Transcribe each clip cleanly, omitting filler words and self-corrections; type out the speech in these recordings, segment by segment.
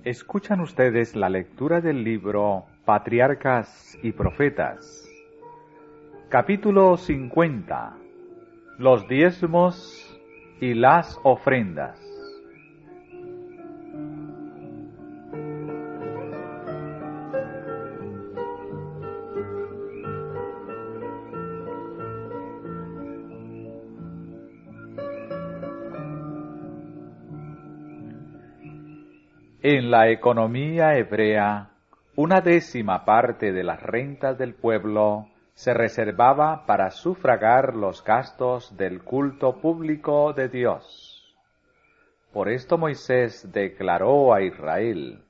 Escuchan ustedes la lectura del libro Patriarcas y Profetas, capítulo 50, los diezmos y las ofrendas. En la economía hebrea, 1/10 parte de las rentas del pueblo se reservaba para sufragar los gastos del culto público de Dios. Por esto Moisés declaró a Israel: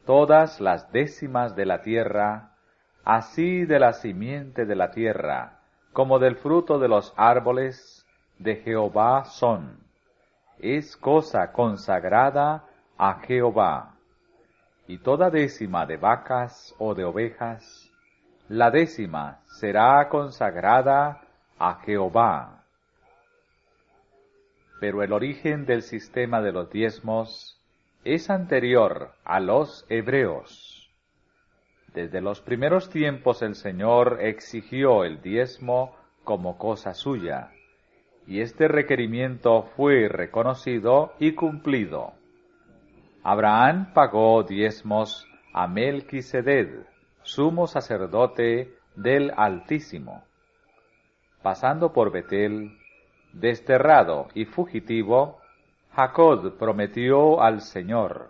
todas las décimas de la tierra, así de la simiente de la tierra, como del fruto de los árboles, de Jehová son. Es cosa consagrada a Jehová. Y toda décima de vacas o de ovejas, la décima será consagrada a Jehová. Pero el origen del sistema de los diezmos es anterior a los hebreos. Desde los primeros tiempos el Señor exigió el diezmo como cosa suya, y este requerimiento fue reconocido y cumplido. Abraham pagó diezmos a Melquisedec, sumo sacerdote del Altísimo. Pasando por Betel, desterrado y fugitivo, Jacob prometió al Señor: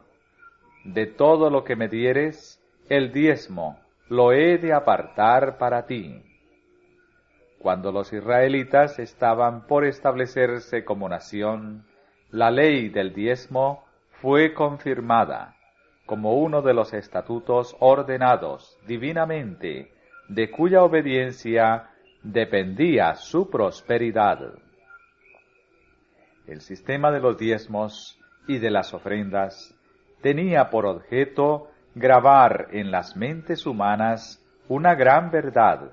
de todo lo que me dieres, el diezmo lo he de apartar para ti. Cuando los israelitas estaban por establecerse como nación, la ley del diezmo fue confirmada como uno de los estatutos ordenados divinamente, de cuya obediencia dependía su prosperidad. El sistema de los diezmos y de las ofrendas tenía por objeto grabar en las mentes humanas una gran verdad,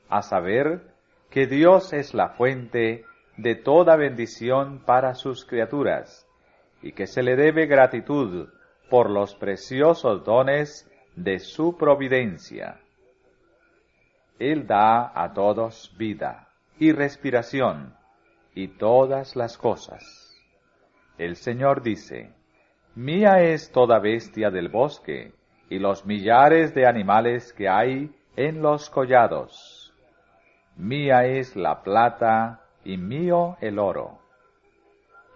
a saber, que Dios es la fuente de toda bendición para sus criaturas, y que se le debe gratitud por los preciosos dones de su providencia. Él da a todos vida y respiración y todas las cosas. El Señor dice: mía es toda bestia del bosque y los millares de animales que hay en los collados. Mía es la plata y mío el oro.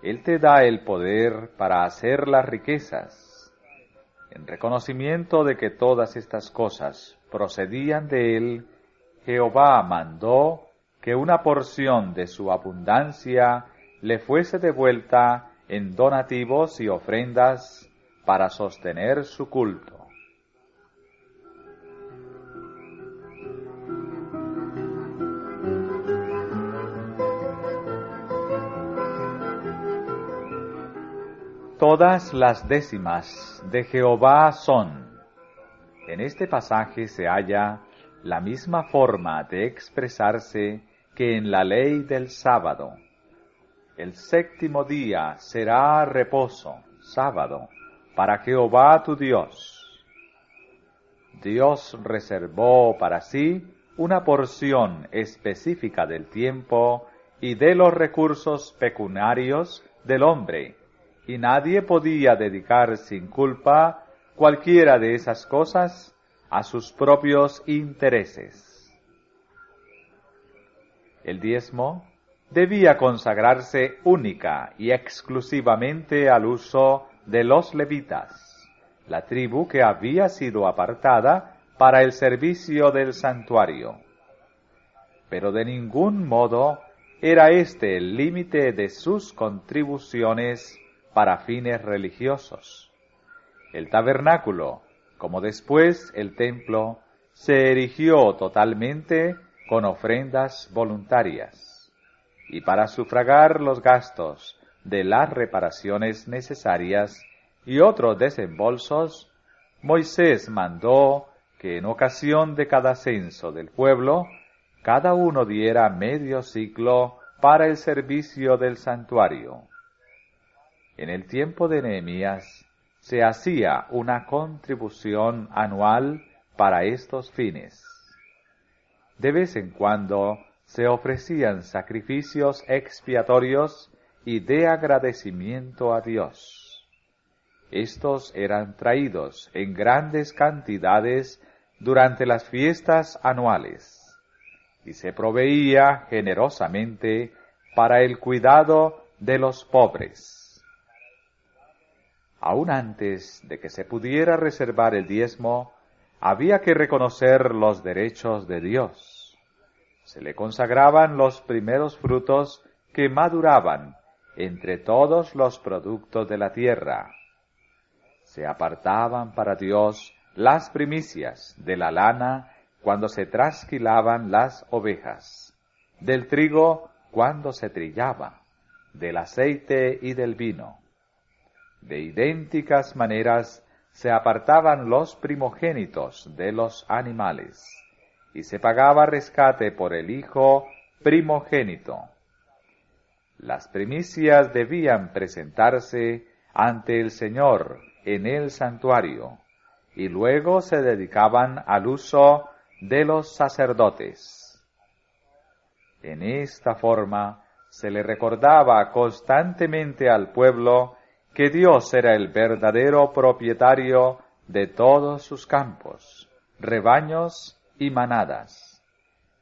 Él te da el poder para hacer las riquezas. En reconocimiento de que todas estas cosas procedían de Él, Jehová mandó que una porción de su abundancia le fuese devuelta en donativos y ofrendas para sostener su culto. Todas las décimas de Jehová son. En este pasaje se halla la misma forma de expresarse que en la ley del sábado. El 7º día será reposo, sábado, para Jehová tu Dios. Dios reservó para sí una porción específica del tiempo y de los recursos pecuniarios del hombre, y nadie podía dedicar sin culpa cualquiera de esas cosas a sus propios intereses. El diezmo debía consagrarse única y exclusivamente al uso de los levitas, la tribu que había sido apartada para el servicio del santuario. Pero de ningún modo era este el límite de sus contribuciones para fines religiosos. El tabernáculo, como después el templo, se erigió totalmente con ofrendas voluntarias, y para sufragar los gastos de las reparaciones necesarias y otros desembolsos, Moisés mandó que en ocasión de cada censo del pueblo, cada uno diera medio siclo para el servicio del santuario. En el tiempo de Nehemías se hacía una contribución anual para estos fines. De vez en cuando se ofrecían sacrificios expiatorios y de agradecimiento a Dios. Estos eran traídos en grandes cantidades durante las fiestas anuales, y se proveía generosamente para el cuidado de los pobres. Aún antes de que se pudiera reservar el diezmo, había que reconocer los derechos de Dios. Se le consagraban los primeros frutos que maduraban entre todos los productos de la tierra. Se apartaban para Dios las primicias de la lana cuando se trasquilaban las ovejas, del trigo cuando se trillaba, del aceite y del vino. De idénticas maneras se apartaban los primogénitos de los animales, y se pagaba rescate por el hijo primogénito. Las primicias debían presentarse ante el Señor en el santuario, y luego se dedicaban al uso de los sacerdotes. En esta forma se le recordaba constantemente al pueblo que Dios era el verdadero propietario de todos sus campos, rebaños y manadas,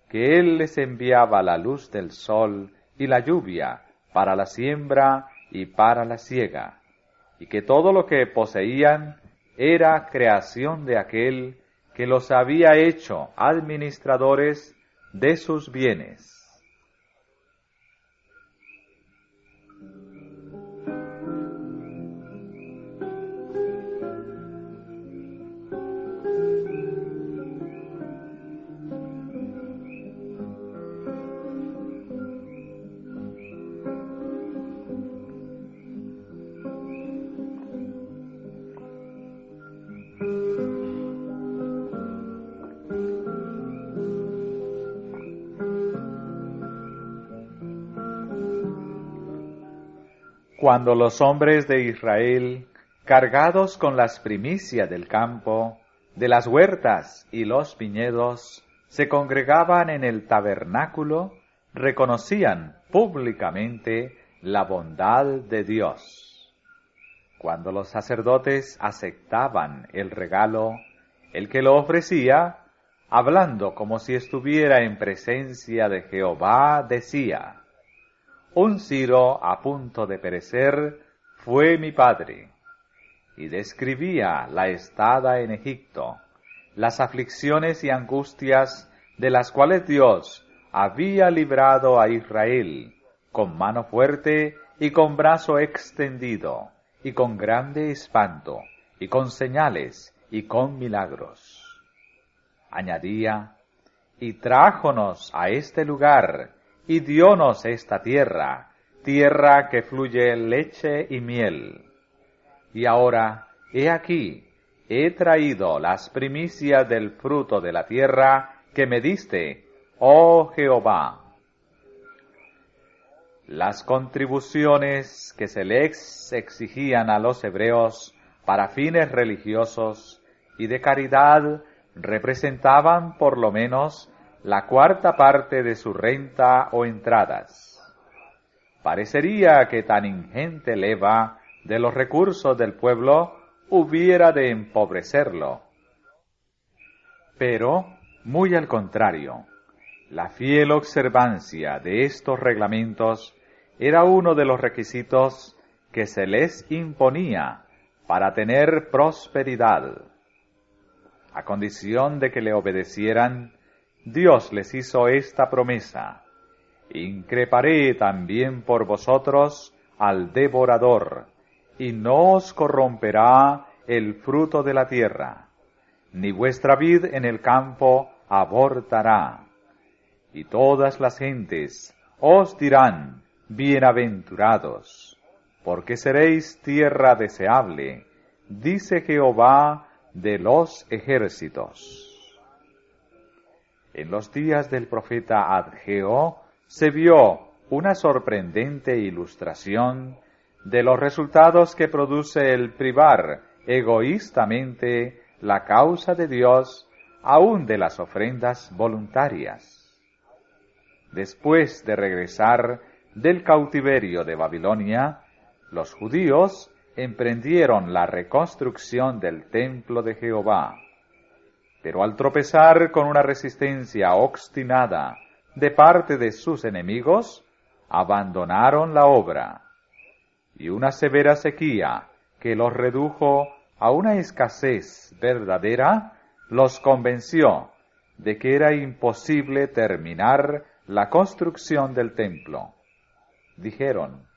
que Él les enviaba la luz del sol y la lluvia para la siembra y para la siega, y que todo lo que poseían era creación de aquel que los había hecho administradores de sus bienes. Cuando los hombres de Israel, cargados con las primicias del campo, de las huertas y los viñedos, se congregaban en el tabernáculo, reconocían públicamente la bondad de Dios. Cuando los sacerdotes aceptaban el regalo, el que lo ofrecía, hablando como si estuviera en presencia de Jehová, decía: Un Ciro a punto de perecer fue mi padre, y describía la estada en Egipto, las aflicciones y angustias de las cuales Dios había librado a Israel, con mano fuerte y con brazo extendido, y con grande espanto, y con señales, y con milagros. Añadía: y trájonos a este lugar, y diónos esta tierra, tierra que fluye leche y miel. Y ahora, he aquí, he traído las primicias del fruto de la tierra que me diste, oh Jehová. Las contribuciones que se les exigían a los hebreos para fines religiosos y de caridad representaban por lo menos la cuarta parte de su renta o entradas. Parecería que tan ingente leva de los recursos del pueblo hubiera de empobrecerlo. Pero, muy al contrario, la fiel observancia de estos reglamentos era uno de los requisitos que se les imponía para tener prosperidad. A condición de que le obedecieran, Dios les hizo esta promesa: increparé también por vosotros al devorador, y no os corromperá el fruto de la tierra, ni vuestra vid en el campo abortará. Y todas las gentes os dirán: bienaventurados, porque seréis tierra deseable, dice Jehová de los ejércitos. En los días del profeta Ageo se vio una sorprendente ilustración de los resultados que produce el privar egoístamente la causa de Dios, aun de las ofrendas voluntarias. Después de regresar del cautiverio de Babilonia, los judíos emprendieron la reconstrucción del templo de Jehová. Pero al tropezar con una resistencia obstinada de parte de sus enemigos, abandonaron la obra. Y una severa sequía que los redujo a una escasez verdadera, los convenció de que era imposible terminar la construcción del templo. Dijeron: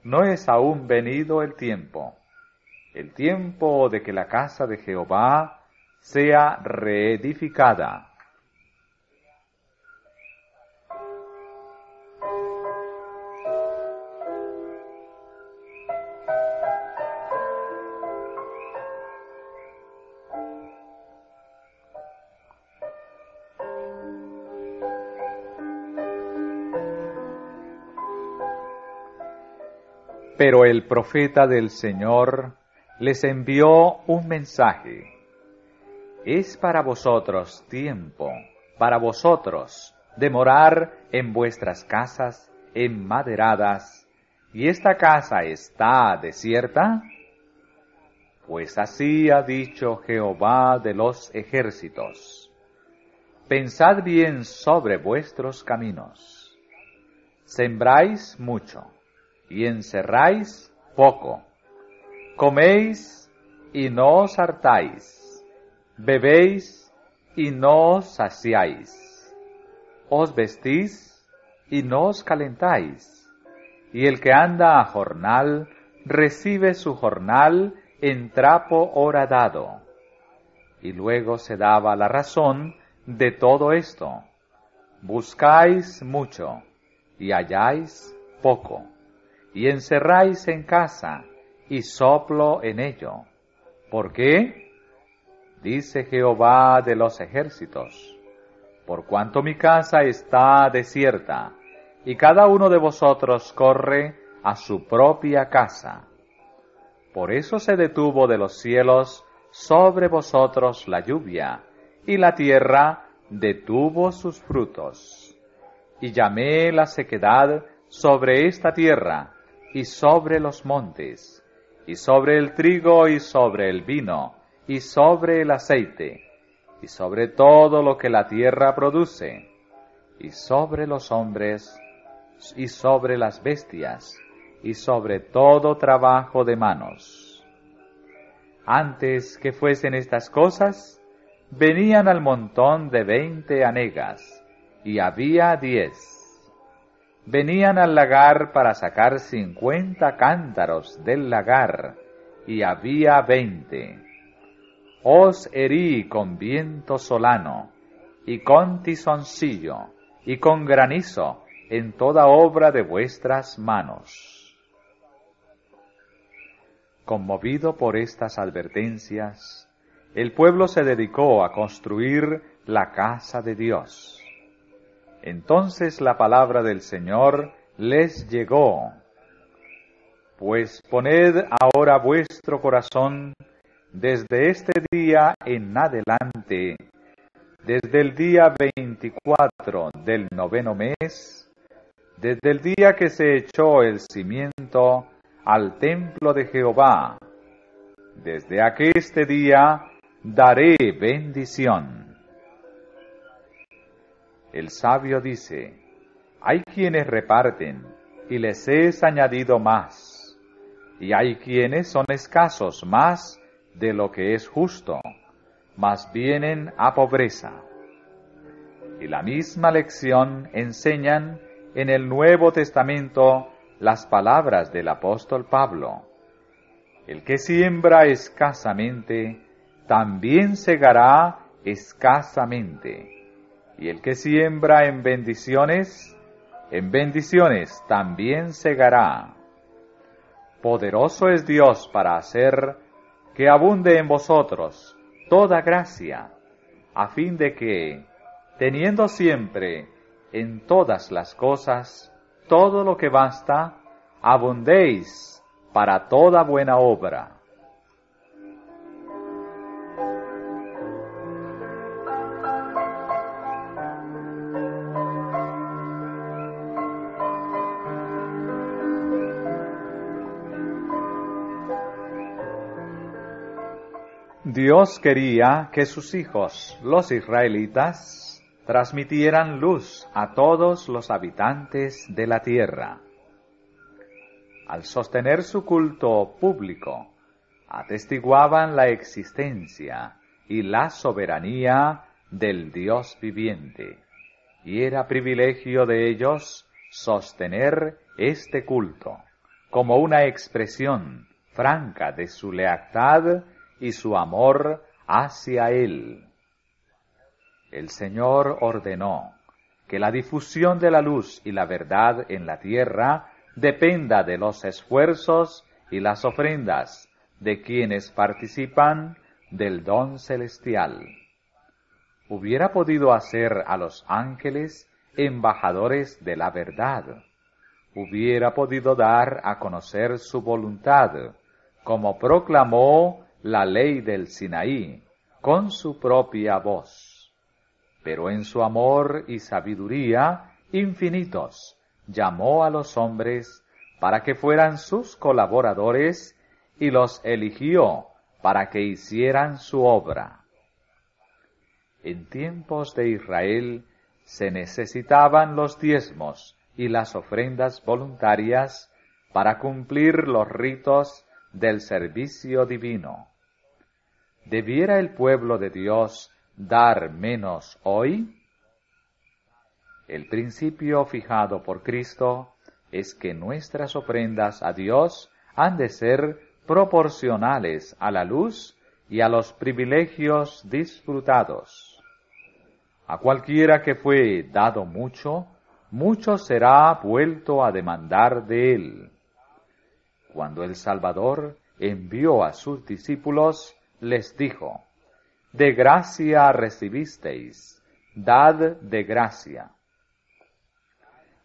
no es aún venido el tiempo de que la casa de Jehová sea reedificada. Pero el profeta del Señor les envió un mensaje: es para vosotros tiempo, para vosotros, de morar en vuestras casas enmaderadas, y esta casa está desierta. Pues así ha dicho Jehová de los ejércitos: pensad bien sobre vuestros caminos. Sembráis mucho, y encerráis poco. Coméis, y no os hartáis. Bebéis, y no os saciáis. Os vestís, y no os calentáis. Y el que anda a jornal, recibe su jornal en trapo horadado. Y luego se daba la razón de todo esto. Buscáis mucho, y halláis poco. Y encerráis en casa, y soplo en ello. ¿Por qué? Dice Jehová de los ejércitos: por cuanto mi casa está desierta, y cada uno de vosotros corre a su propia casa. Por eso se detuvo de los cielos sobre vosotros la lluvia, y la tierra detuvo sus frutos. Y llamé la sequedad sobre esta tierra, y sobre los montes, y sobre el trigo, y sobre el vino, y sobre el aceite, y sobre todo lo que la tierra produce, y sobre los hombres, y sobre las bestias, y sobre todo trabajo de manos. Antes que fuesen estas cosas, venían al montón de 20 hanegas, y había 10. Venían al lagar para sacar 50 cántaros del lagar, y había 20. Os herí con viento solano, y con tizoncillo, y con granizo, en toda obra de vuestras manos. Conmovido por estas advertencias, el pueblo se dedicó a construir la casa de Dios. Entonces la palabra del Señor les llegó: pues poned ahora vuestro corazón desde este día en adelante, desde el día 24 del 9º mes, desde el día que se echó el cimiento al templo de Jehová, desde aqueste día daré bendición. El sabio dice: hay quienes reparten, y les es añadido más, y hay quienes son escasos más de lo que es justo, mas vienen a pobreza. Y la misma lección enseñan en el Nuevo Testamento las palabras del apóstol Pablo: el que siembra escasamente, también segará escasamente. Y el que siembra en bendiciones también segará. Poderoso es Dios para hacer que abunde en vosotros toda gracia, a fin de que, teniendo siempre en todas las cosas todo lo que basta, abundéis para toda buena obra. Dios quería que sus hijos, los israelitas, transmitieran luz a todos los habitantes de la tierra. Al sostener su culto público, atestiguaban la existencia y la soberanía del Dios viviente, y era privilegio de ellos sostener este culto como una expresión franca de su lealtad y su amor hacia Él. El Señor ordenó que la difusión de la luz y la verdad en la tierra dependa de los esfuerzos y las ofrendas de quienes participan del don celestial. Hubiera podido hacer a los ángeles embajadores de la verdad. Hubiera podido dar a conocer su voluntad, como proclamó la ley del Sinaí, con su propia voz. Pero en su amor y sabiduría infinitos, llamó a los hombres para que fueran sus colaboradores y los eligió para que hicieran su obra. En tiempos de Israel se necesitaban los diezmos y las ofrendas voluntarias para cumplir los ritos del servicio divino. ¿Debiera el pueblo de Dios dar menos hoy? El principio fijado por Cristo es que nuestras ofrendas a Dios han de ser proporcionales a la luz y a los privilegios disfrutados. A cualquiera que fue dado mucho, mucho será vuelto a demandar de él. Cuando el Salvador envió a sus discípulos, les dijo: de gracia recibisteis, dad de gracia.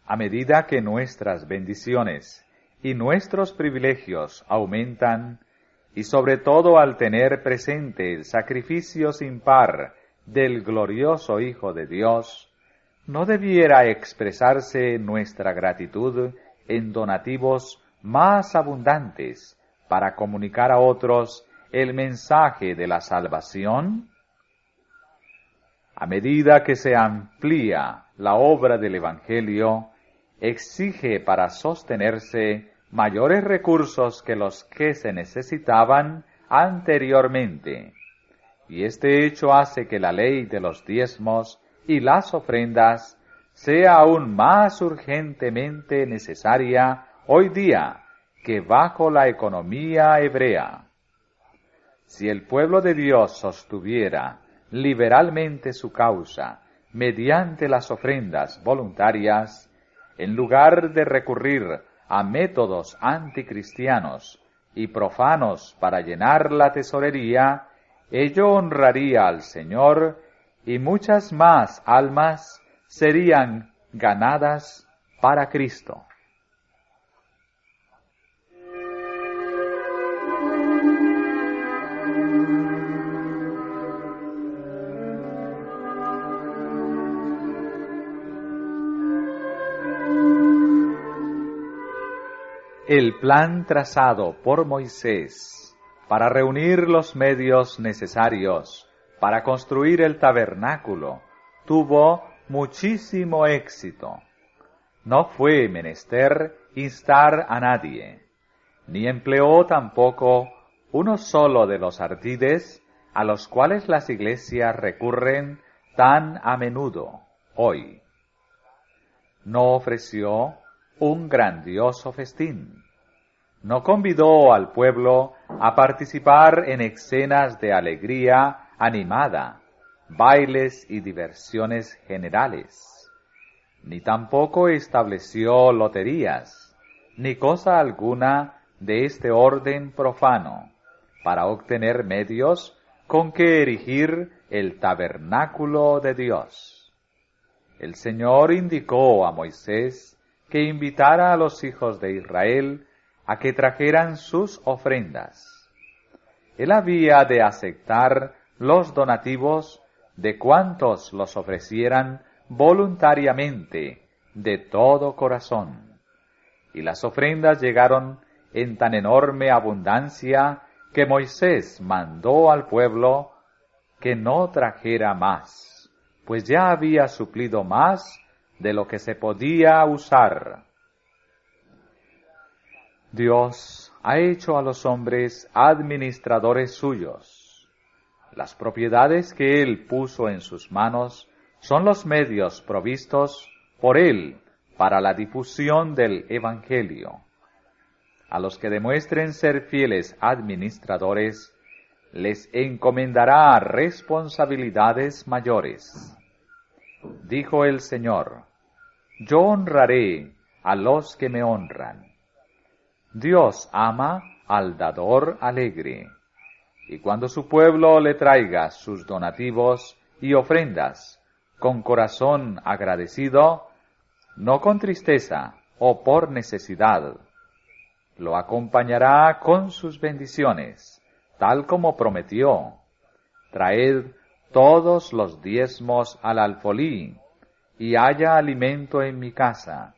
A medida que nuestras bendiciones y nuestros privilegios aumentan, y sobre todo al tener presente el sacrificio sin par del glorioso Hijo de Dios, ¿no debiera expresarse nuestra gratitud en donativos más abundantes para comunicar a otros el mensaje de la salvación? A medida que se amplía la obra del Evangelio, exige para sostenerse mayores recursos que los que se necesitaban anteriormente, y este hecho hace que la ley de los diezmos y las ofrendas sea aún más urgentemente necesaria hoy día que bajo la economía hebrea. Si el pueblo de Dios sostuviera liberalmente su causa mediante las ofrendas voluntarias, en lugar de recurrir a métodos anticristianos y profanos para llenar la tesorería, ello honraría al Señor y muchas más almas serían ganadas para Cristo. El plan trazado por Moisés para reunir los medios necesarios para construir el tabernáculo tuvo muchísimo éxito. No fue menester instar a nadie, ni empleó tampoco uno solo de los ardides a los cuales las iglesias recurren tan a menudo hoy. No ofreció un grandioso festín. No convidó al pueblo a participar en escenas de alegría animada, bailes y diversiones generales. Ni tampoco estableció loterías, ni cosa alguna de este orden profano, para obtener medios con que erigir el tabernáculo de Dios. El Señor indicó a Moisés que invitara a los hijos de Israel a que trajeran sus ofrendas. Él había de aceptar los donativos de cuantos los ofrecieran voluntariamente, de todo corazón. Y las ofrendas llegaron en tan enorme abundancia que Moisés mandó al pueblo que no trajera más, pues ya había suplido más de lo que se podía usar. Dios ha hecho a los hombres administradores suyos. Las propiedades que Él puso en sus manos son los medios provistos por Él para la difusión del Evangelio. A los que demuestren ser fieles administradores, les encomendará responsabilidades mayores. Dijo el Señor: yo honraré a los que me honran. Dios ama al dador alegre, y cuando su pueblo le traiga sus donativos y ofrendas con corazón agradecido, no con tristeza o por necesidad, lo acompañará con sus bendiciones, tal como prometió: traed todos los diezmos al alfolí, y haya alimento en mi casa,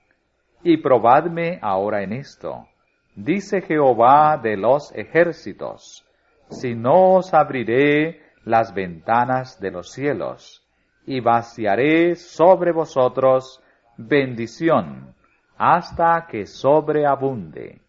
y probadme ahora en esto, dice Jehová de los ejércitos, si no os abriré las ventanas de los cielos, y vaciaré sobre vosotros bendición, hasta que sobreabunde.